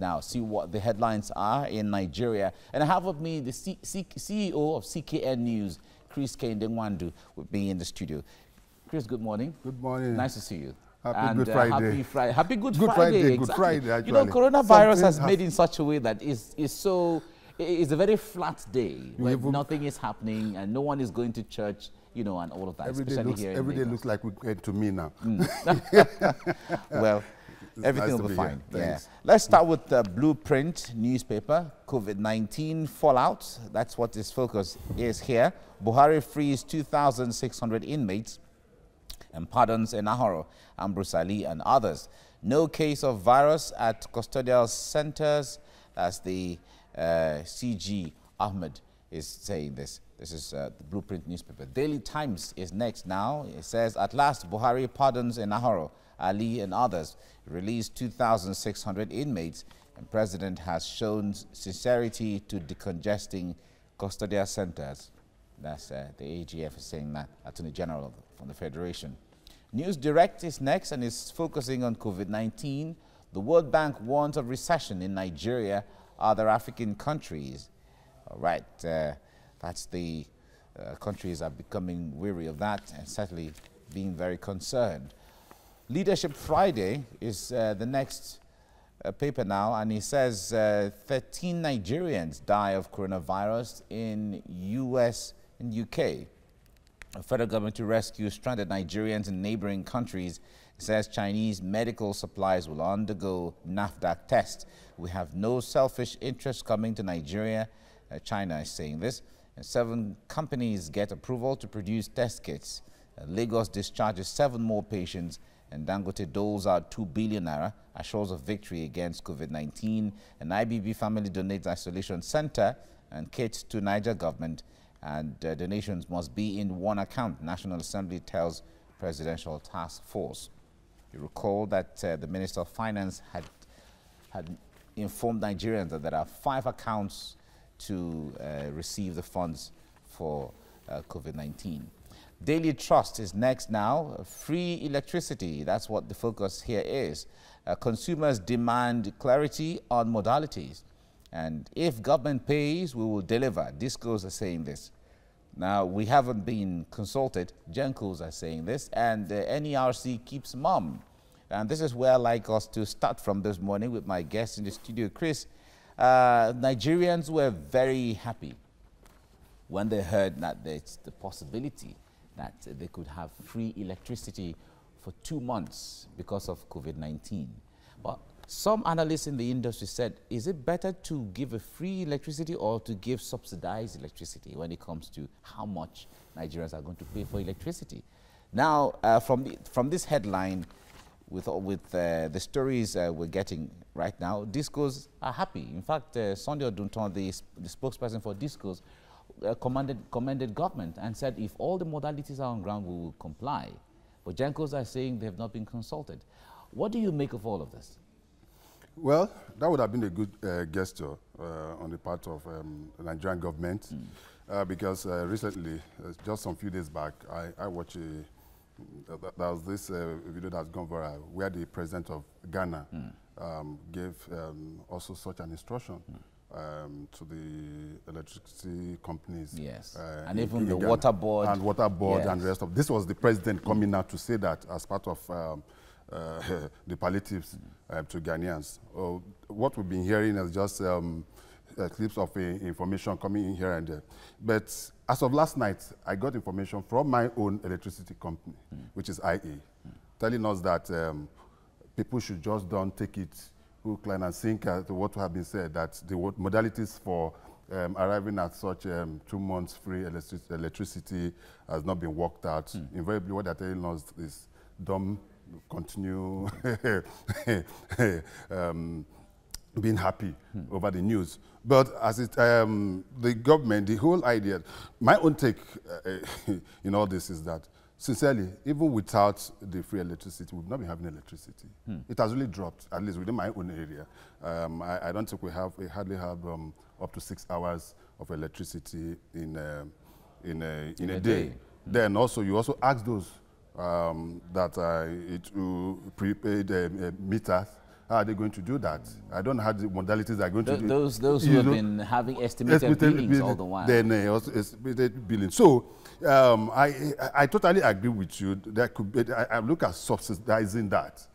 now, see what the headlines are in Nigeria. And I have with me the CEO of CKN News, Kehinde-Nwandu, with me in the studio. Chris, good morning. Good morning. Nice to see you. Happy Good Friday. Happy Friday. Happy Good Friday. Friday. Good Friday, actually. You know, coronavirus has made in such a way that it's a very flat day where nothing is happening and no one is going to church, you know, and all of that. Every day looks like we're going to me now. Well, everything nice will be fine. Yeah. Let's start with the Blueprint newspaper. COVID-19 fallout. That's what this focus is here. Buhari frees 2,600 inmates and pardons Enahoro, Ambrose, Alli, and others. No case of virus at custodial centers. That's the CG Ahmed is saying this. This is the Blueprint newspaper. Daily Times is next now. It says, at last, Buhari pardons Enahoro, Alli, and others. Released 2,600 inmates, and President has shown sincerity to decongesting custodial centers. That's the AGF is saying that, Attorney General from the Federation. News Direct is next and is focusing on COVID-19. The World Bank warns of recession in Nigeria, other African countries. All right, that's the countries are becoming weary of that and certainly being very concerned. Leadership Friday is the next paper now, and it says 13 Nigerians die of coronavirus in US and UK. The federal government to rescue stranded Nigerians in neighboring countries. It says Chinese medical supplies will undergo NAFDAC test. We have no selfish interest coming to Nigeria. China is saying this. And 7 companies get approval to produce test kits. Lagos discharges 7 more patients, and Dangote doles out 2 billion naira assures of victory against COVID-19. An IBB family donates isolation center and kits to Niger government, and donations must be in one account. National Assembly tells Presidential Task Force. You recall that the Minister of Finance had informed Nigerians that there are 5 accounts to receive the funds for COVID-19. Daily Trust is next now. Free electricity, that's what the focus here is. Consumers demand clarity on modalities. And if government pays, we will deliver. Discos are saying this. Now, we haven't been consulted. Gencos are saying this. And NERC keeps mum. And this is where I'd like us to start from this morning with my guest in the studio, Chris. Nigerians were very happy when they heard that there's the possibility that they could have free electricity for 2 months because of COVID-19. But some analysts in the industry said, is it better to give a free electricity or to give subsidized electricity when it comes to how much Nigerians are going to pay for electricity? Now, from this headline, with the stories we're getting right now, discos are happy. In fact, Sunday Odunton, the spokesperson for discos, commended government and said if all the modalities are on ground, we will comply. But Gencos are saying they have not been consulted. What do you make of all of this? Well, that would have been a good gesture on the part of the Nigerian government because recently, just some few days back, I watched there was this video that's gone viral where the president of Ghana gave also such an instruction to the electricity companies. Yes, and even the water board. And water board and the rest of. This was the president coming out to say that as part of the palliatives to Ghanaians. What we've been hearing is just clips of information coming in here and there. But as of last night, I got information from my own electricity company, which is IA, telling us that people should just don't take it hook, line, and sinker to what have been said, that the modalities for arriving at such 2 months free electricity has not been worked out. Invariably, what they're telling us is don't continue being happy over the news. But as it, the government, the whole idea, my own take in all this is that, sincerely, even without the free electricity, we've not been having electricity. It has really dropped, at least within my own area. I don't think we hardly have up to 6 hours of electricity in a day. Then also, you also ask those that prepaid meters How are they going to do that? I don't know how the modalities are going to do. Those who have been having estimated billings all the while. Then also estimated billing. So I totally agree with you. There could be, I look at subsidizing that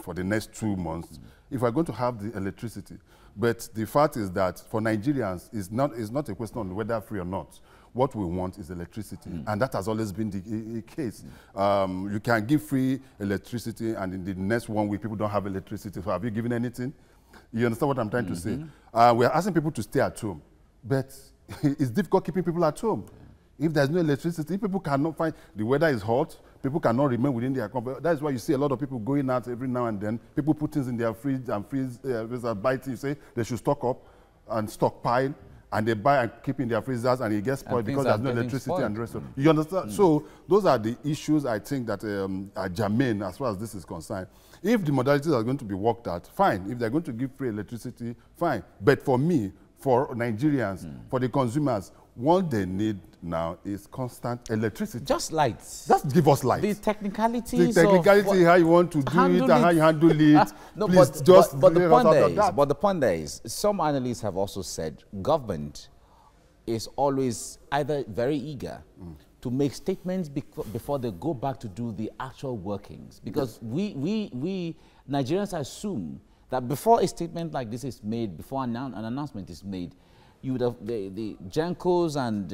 for the next 2 months if we're going to have the electricity. But the fact is that for Nigerians, it's not a question of whether free or not. What we want is electricity, and that has always been the case. You can give free electricity, and in the next 1 week, people don't have electricity. So have you given anything? You understand what I'm trying to say? We're asking people to stay at home, but it's difficult keeping people at home. If there's no electricity, people cannot find, the weather is hot, people cannot remain within their comfort. That's why you see a lot of people going out every now and then. People put things in their fridge and freeze, buy things, say they should stock up and stockpile. And they buy and keep in their freezers, and it gets spoiled because there's no electricity and the rest of it. You understand? So those are the issues I think that are germane as far as this is concerned. If the modalities are going to be worked out, fine. If they're going to give free electricity, fine. But for me, for Nigerians, for the consumers, what they need now is constant electricity. Just lights. Just give us lights. The technicalities. The technicality, how you want to do it and how you handle it. No, please, but the point there is, some analysts have also said government is always either very eager to make statements before they go back to do the actual workings. Because we Nigerians assume that before a statement like this is made, before an announcement is made, you would have the GENCOs and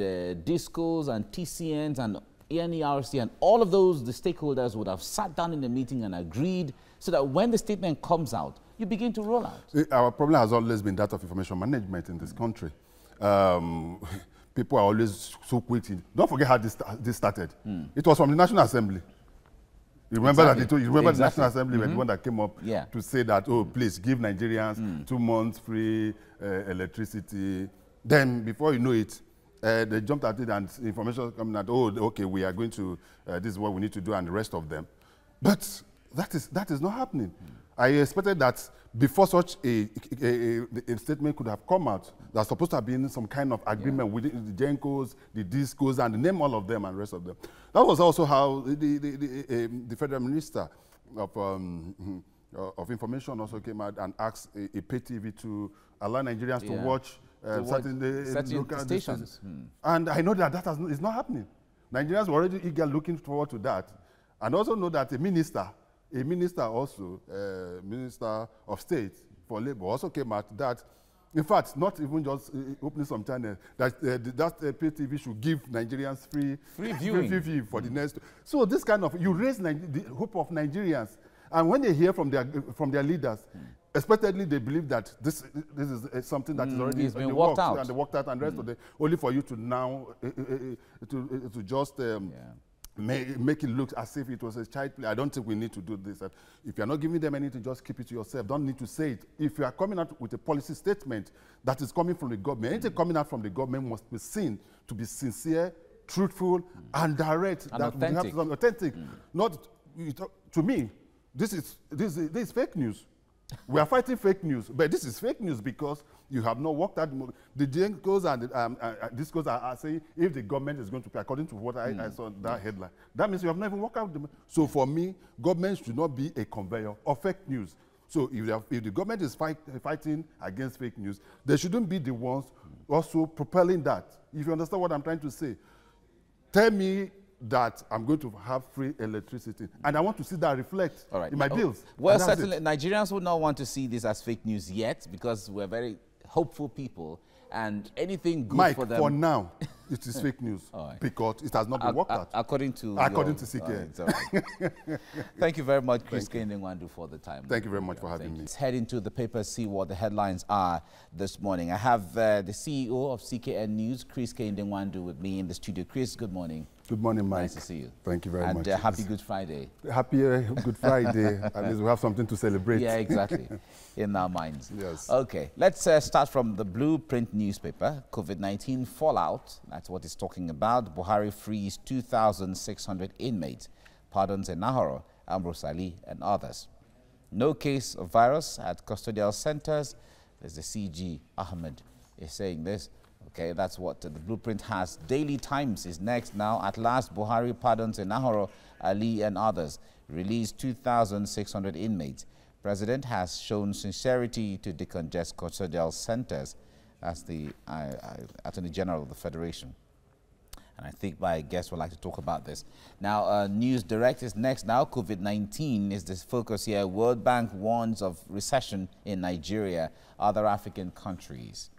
DISCOs and TCNs and ENERC and all of those, the stakeholders would have sat down in a meeting and agreed so that when the statement comes out, you begin to roll out. Our problem has always been that of information management in this country. People are always so quick. Don't forget how this started. It was from the National Assembly. You remember that? You remember the National Assembly were the one that came up to say that, oh, please give Nigerians 2 months free electricity. Then, before you know it, they jumped at it and information coming out, oh, okay, we are going to, this is what we need to do, and the rest of them. But that is not happening. I expected that before such a statement could have come out, there's supposed to have been some kind of agreement with the GENCOs, the DISCOs, and name all of them and the rest of them. That was also how the Federal Minister of Information also came out and asked a pay TV to allow Nigerians to watch certain local stations. And I know that is not happening. Nigerians were already eager looking forward to that. And also know that a minister of State for Labour also came out that, in fact, not even just opening some channels, that pay TV should give Nigerians free viewing for the next. So this kind of, you raise the hope of Nigerians, and when they hear from their leaders, expectedly they believe that this is something that is already been worked out and the rest of the, only for you to now to just make it look as if it was a child play. I don't think we need to do this. If you're not giving them anything, just keep it to yourself. Don't need to say it. If you are coming out with a policy statement that is coming from the government, anything coming out from the government must be seen to be sincere, truthful, and direct. And that authentic. We have to be authentic. Not, to me, this is fake news. We are fighting fake news, but this is fake news because you have not worked out. The GENCOs and the DISCOs are saying if the government is going to pay, according to what I saw that headline, that means you have not even worked out. So for me, government should not be a conveyor of fake news. So if the government is fighting against fake news, they shouldn't be the ones also propelling that. If you understand what I'm trying to say, tell me that I'm going to have free electricity. And I want to see that reflect in my bills. Well, certainly, Nigerians would not want to see this as fake news yet because we're very hopeful people. And anything good for them... for now, it is fake news because it has not been worked out. According to CK. Thank you very much, Kehinde-Nwandu, for the time. Thank you very much for having me. Let's head into the papers, see what the headlines are this morning. I have the CEO of CKN News, Kehinde-Nwandu, with me in the studio. Chris, good morning. Good morning, Mike. Nice to see you. Thank you very much. And happy Good Friday. Happy Good Friday. At least we have something to celebrate. Yeah, exactly. In our minds. Yes. Okay, let's start from the Blueprint newspaper. COVID-19 fallout. That's what it's talking about. Buhari frees 2,600 inmates. Pardons Enahoro, Ambrose, Alli, and others. No case of virus at custodial centers. There's the CG Ahmed is saying this. Okay, that's what the Blueprint has. Daily Times is next now. At last, Buhari pardons Enahoro, Alli, and others. Released 2,600 inmates. President has shown sincerity to decongest custodial centers as the Attorney General of the Federation. And I think my guest would like to talk about this. Now, News Direct is next now. COVID-19 is the focus here. World Bank warns of recession in Nigeria, other African countries.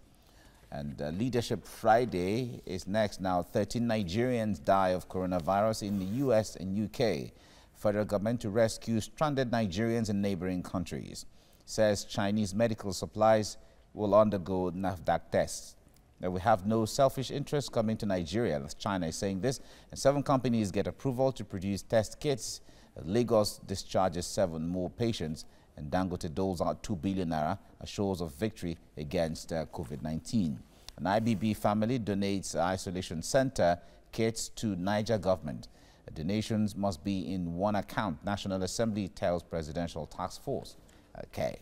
And Leadership Friday is next now. 13 Nigerians die of coronavirus in the US and UK. Federal government to rescue stranded Nigerians in neighboring countries. Says Chinese medical supplies will undergo NAFDAC tests. That we have no selfish interest coming to Nigeria. That's China is saying this. And 7 companies get approval to produce test kits. Lagos discharges 7 more patients. And Dangote doles out 2 billion naira as shows of victory against COVID-19. An IBB family donates isolation center kits to Niger government. Donations must be in one account. National Assembly tells Presidential Task Force. Okay.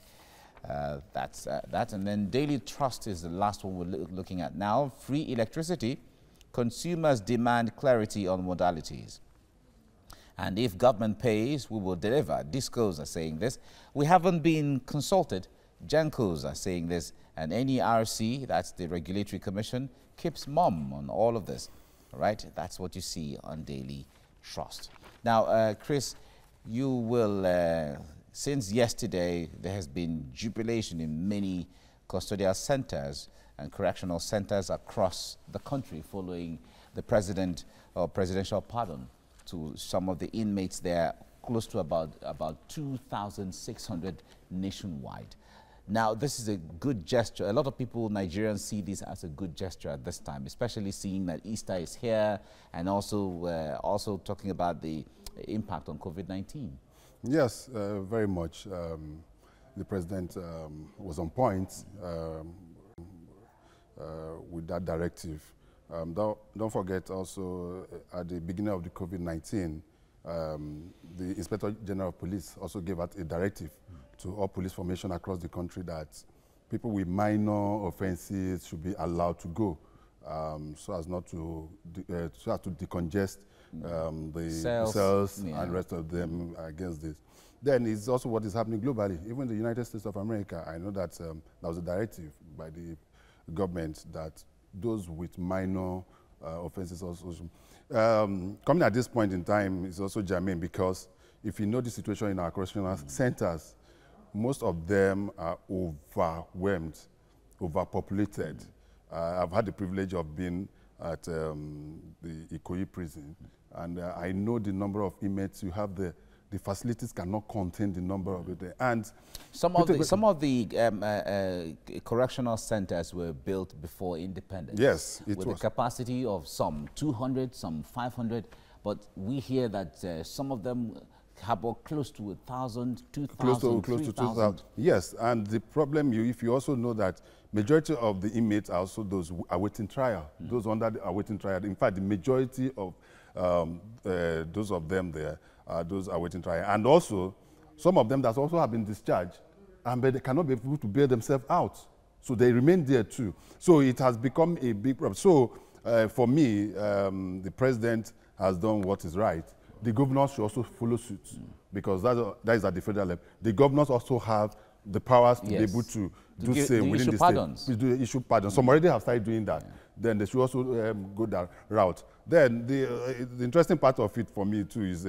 That's that. And then Daily Trust is the last one we're looking at now. Free electricity. Consumers demand clarity on modalities. And if government pays, we will deliver. Discos are saying this. We haven't been consulted. Gencos are saying this. And NERC, that's the Regulatory Commission, keeps mum on all of this. All right? That's what you see on Daily Trust. Now, Chris, you will... since yesterday, there has been jubilation in many custodial centers and correctional centers across the country following the presidential pardon to some of the inmates there, close to about 2,600 nationwide. Now, this is a good gesture. A lot of people, Nigerians, see this as a good gesture at this time, especially seeing that Easter is here and also talking about the impact on COVID-19. Yes, very much. The president was on point with that directive. Don't forget also at the beginning of the COVID-19, the Inspector General of Police also gave out a directive to all police formation across the country that people with minor offenses should be allowed to go, so as to decongest the cells and rest of them against this. Then it's also what is happening globally. Even the United States of America, I know that there was a directive by the government that those with minor offenses also. Coming at this point in time is also germane because if you know the situation in our correctional centers, most of them are overwhelmed, overpopulated. I've had the privilege of being at the Ikoyi prison, and I know the number of inmates you have there. The facilities cannot contain the number of it there. And some of the correctional centers were built before independence. Yes, with a capacity of some 200, some 500, but we hear that some of them have close to 1,000, 2,000, close to 2,000. Yes, and the problem, if you also know that majority of the inmates are also those awaiting trial, those under the awaiting trial. In fact, the majority of those of them there are those awaiting trial, and also some of them that also have been discharged, and but they cannot be able to bail themselves out, so they remain there too. So it has become a big problem. So for me, the president has done what is right. The governors should also follow suit because that is at the federal level. The governors also have the powers to be able to do say within the state. Do issue pardons. Some already have started doing that. Then they should also go that route. Then the interesting part of it for me too is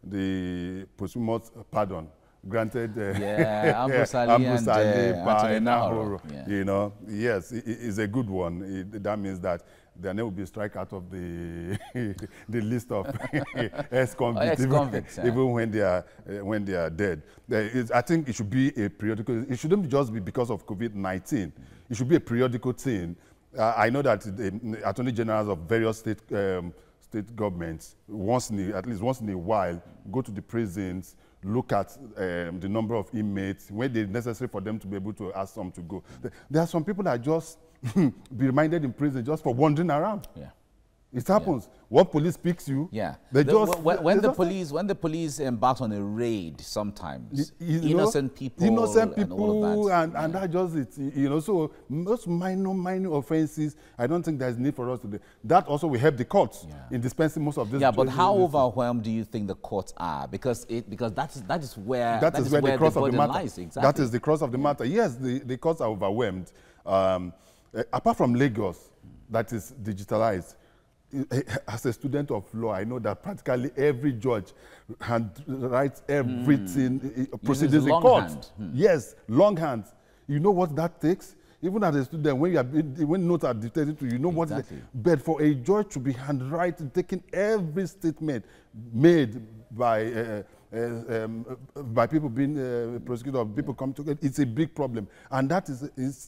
the posthumous pardon granted. Ambrose Alli and Enahoro. You know, yes, it's a good one. That means that their name will be struck out of the the list of ex-convicts, even when they are dead. I think it should be a periodical. It shouldn't just be because of COVID-19. It should be a periodical thing. I know that the attorney generals of various state governments, at least once in a while, go to the prisons, look at the number of inmates, when it's necessary for them to be able to ask some to go. There are some people that just be reminded in prison just for wandering around. Yeah. It happens. One police picks you. Yeah. They when the police embark on a raid, sometimes innocent people, and all of that. And that just it. You know, so most minor offenses. I don't think there's need for us to do. That also will help the courts in dispensing most of this. Yeah, but how overwhelmed do you think the courts are? Because that is where the cross of the matter lies. Exactly. That is the cross of the matter. Yes, the courts are overwhelmed. Apart from Lagos, that is digitalized. As a student of law, I know that practically every judge handwrites everything, proceedings in court. Yes, longhand. You know what that takes? Even as a student, when notes are dictated to you, know what? But for a judge to be handwriting, taking every statement made by people being prosecuted or people coming together, it's a big problem. And that is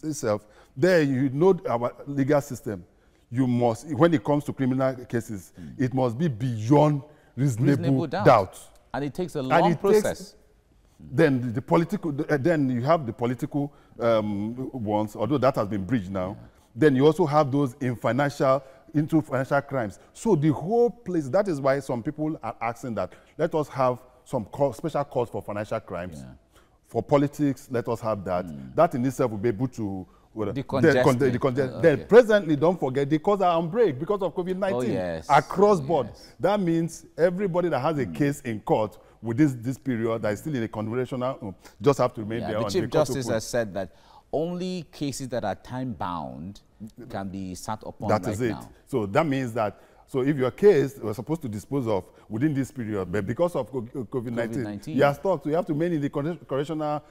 itself. There, you know our legal system. You must, when it comes to criminal cases, it must be beyond reasonable doubt. And it takes a long process. Then the political, then you have the political ones, although that has been bridged now. Then you also have those into financial crimes. So the whole place, that is why some people are asking that, let us have some special courts for financial crimes. For politics, let us have that. That in itself will be able to Then presently, don't forget, the courts are on break because of COVID-19 across board. That means everybody that has a case in court with this period that is still in a conversational just have to remain there. The Chief Justice has said that only cases that are time-bound can be sat upon right now. That is it. So that means that, so if your case was supposed to dispose of within this period, but because of COVID-19, you are stuck. So you have to remain in the correctional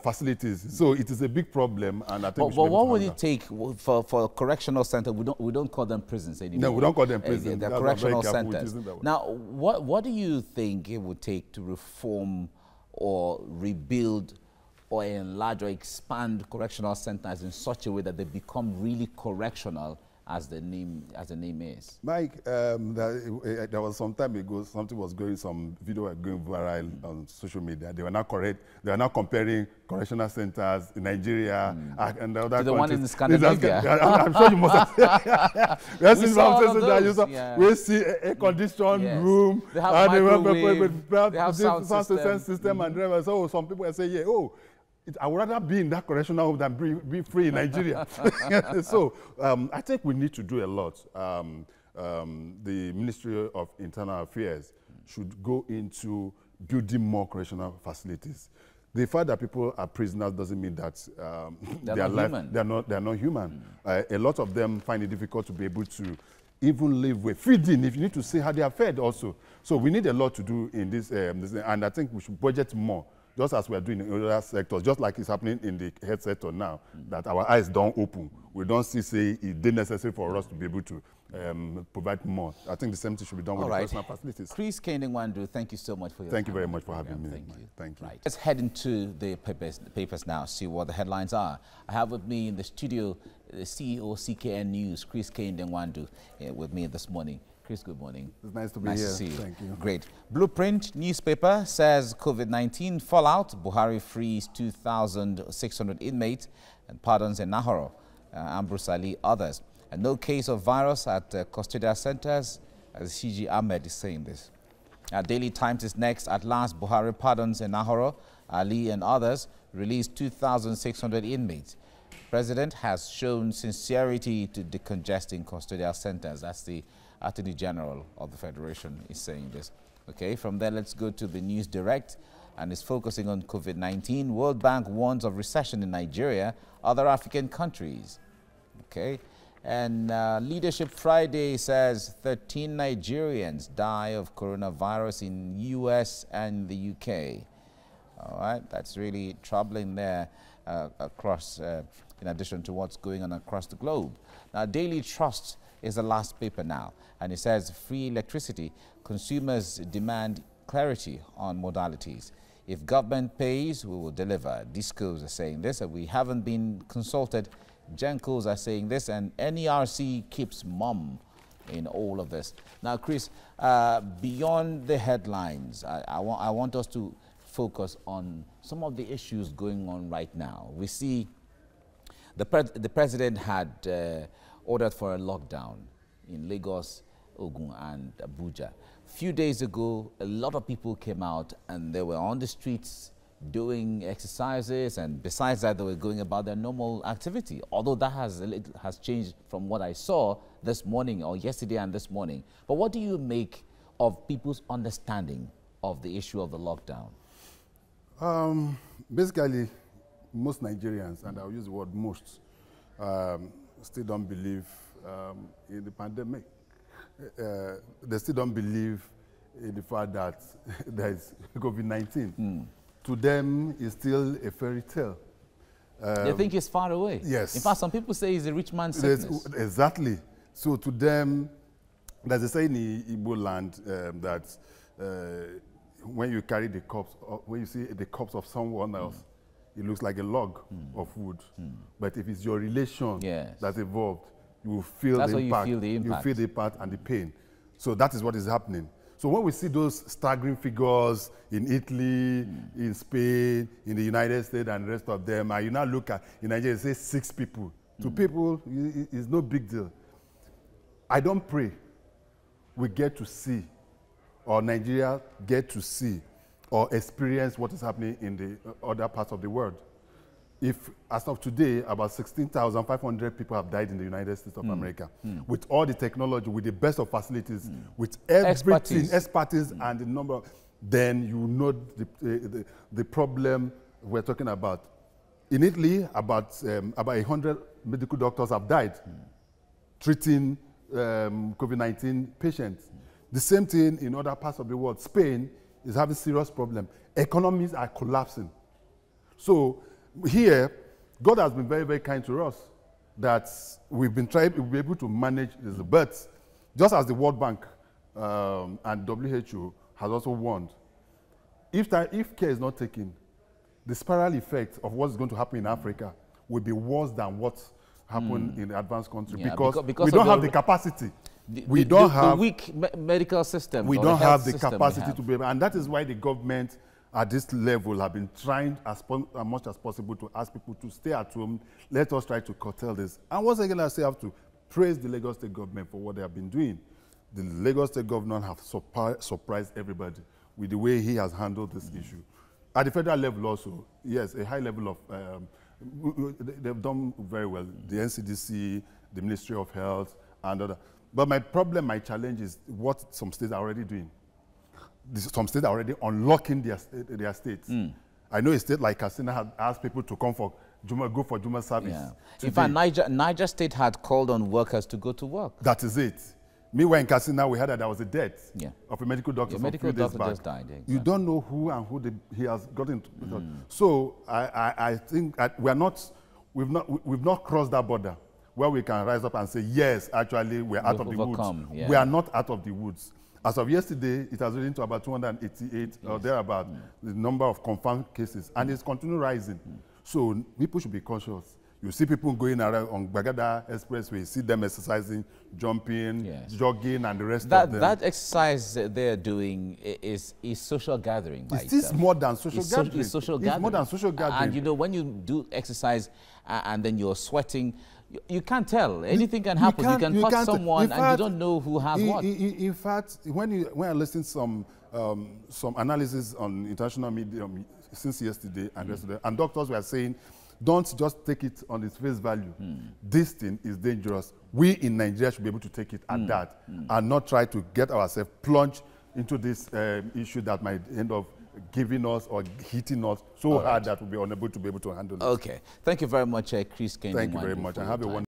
facilities. So it is a big problem, and I think. But what would it take for correctional center? We don't call them prisons anymore. No, we don't call them prisons. They're correctional centers. Now, what do you think it would take to reform or rebuild or enlarge or expand correctional centers in such a way that they become really correctional, as the name is? Mike, there was some time ago, some video was going viral on social media. They were now comparing correctional centers in Nigeria and other countries. The one in Scandinavia. I'm sure you must have. We see a conditioned room. They have microwave. They have sound system and so some people are saying, I would rather be in that correctional home than be free in Nigeria. So I think we need to do a lot. The Ministry of Internal Affairs should go into building more correctional facilities. The fact that people are prisoners doesn't mean that they're not human. A lot of them find it difficult to be able to even live with feeding, if you need to see how they are fed also. So we need a lot to do in this, and I think we should budget more, just as we are doing in other sectors, just like it's happening in the health sector now, that our eyes don't open. We don't say it's necessary for us to be able to provide more. I think the same thing should be done with the personal facilities. Chris Kehinde-Nwandu, thank you so much for your time. Thank you very much for having me. Thank you. Right. Let's head into the papers now, see what the headlines are. I have with me in the studio the CEO CKN News, Chris Kehinde-Nwandu, with me this morning. Chris, good morning. It's nice to be here. Nice to see you. Thank you. Great. Blueprint newspaper says COVID-19 fallout. Buhari frees 2,600 inmates and pardons Enahoro, Ambrose, Alli, others. And no case of virus at custodial centers, as CG Ahmed is saying this. Daily Times is next. At last, Buhari pardons Enahoro, Alli, and others, released 2,600 inmates. President has shown sincerity to decongesting custodial centers. That's the Attorney General of the Federation is saying this. Okay, from there, let's go to the News Direct, and it's focusing on COVID-19. World Bank warns of recession in Nigeria, other African countries. Okay, and Leadership Friday says 13 Nigerians die of coronavirus in US and the UK. All right, that's really troubling there across, in addition to what's going on across the globe. Now, Daily Trust is the last paper now, and it says free electricity. Consumers demand clarity on modalities. If government pays, we will deliver. Discos are saying this, and we haven't been consulted. Gencos are saying this, and NERC keeps mum in all of this. Now, Chris, beyond the headlines, I want us to focus on some of the issues going on right now. We see the president had ordered for a lockdown in Lagos, Ogun, and Abuja. A few days ago, a lot of people came out and they were on the streets doing exercises, and besides that, they were going about their normal activity. Although that has changed from what I saw this morning or yesterday and this morning. But what do you make of people's understanding of the issue of the lockdown? Basically, most Nigerians, and I'll use the word most, still don't believe in the pandemic. They still don't believe in the fact that there is COVID-19. To them, it's still a fairy tale. They think it's far away. Yes. In fact, some people say it's a rich man's sickness. Exactly. So to them, there's a saying in Igbo land that when you carry the corpse, when you see the corpse of someone else, it looks like a log of wood. But if it's your relation that's involved, you will feel the impact. You feel the impact and the pain. So that is what is happening. So when we see those staggering figures in Italy, in Spain, in the United States and the rest of them, and you now look at, in Nigeria, say 6 people. To people, it's no big deal. I don't pray we get to see, or Nigeria get to see, or experience what is happening in the other parts of the world. If, as of today, about 16,500 people have died in the United States of America, with all the technology, with the best of facilities, with everything, expertise and the number, then you know the problem we're talking about. In Italy, about 100 medical doctors have died treating COVID-19 patients. The same thing in other parts of the world. Spain is having serious problems. Economies are collapsing. So here, God has been very, very kind to us that we've been able to manage this. But just as the World Bank and WHO has also warned, if care is not taken, the spiral effect of what's going to happen in Africa will be worse than what happened in the advanced country, because we don't have the capacity. We don't have the weak medical system. We don't have the capacity to be able, and that is why the government at this level have been trying as much as possible to ask people to stay at home. Let us try to curtail this. And once again, I say I have to praise the Lagos State government for what they have been doing. The Lagos State governor have surprised everybody with the way he has handled this issue. At the federal level also, yes, a high level of, they've done very well. The NCDC, the Ministry of Health, and other. But my problem, my challenge is what some states are already doing. Some states are already unlocking their states. I know a state like Katsina had asked people to come for go for Juma service. Yeah. In fact, Niger State had called on workers to go to work. That is it. Meanwhile, in Katsina, we heard that there was a death of a medical doctor. A medical doctor just died. Exactly. You don't know who and who he has gotten to. So I think we've not crossed that border where we can rise up and say, yes, actually, we're out of the woods. Yeah. We are not out of the woods. As of yesterday, it has risen to about 288 or thereabout, the number of confirmed cases, and it's continuing rising. So people should be cautious. You see people going around on Bagada Expressway, you see them exercising, jumping, jogging, and the rest of them. That exercise they're doing is social gathering. It is more than social gathering. It's social gathering. It's more than social gathering. And you know, when you do exercise and then you're sweating, you can't tell. Anything can happen. You can touch someone and you don't know who has what. In fact, when I listened to some analysis on international media since yesterday and yesterday, and doctors were saying, don't just take it on its face value. This thing is dangerous. We in Nigeria should be able to take it at that and not try to get ourselves plunged into this issue that might end up giving us or hitting us so hard that we'll be unable to be able to handle it. Okay. Thank you very much, Chris Kehinde-Nwandu. Thank you very much. And have a wonderful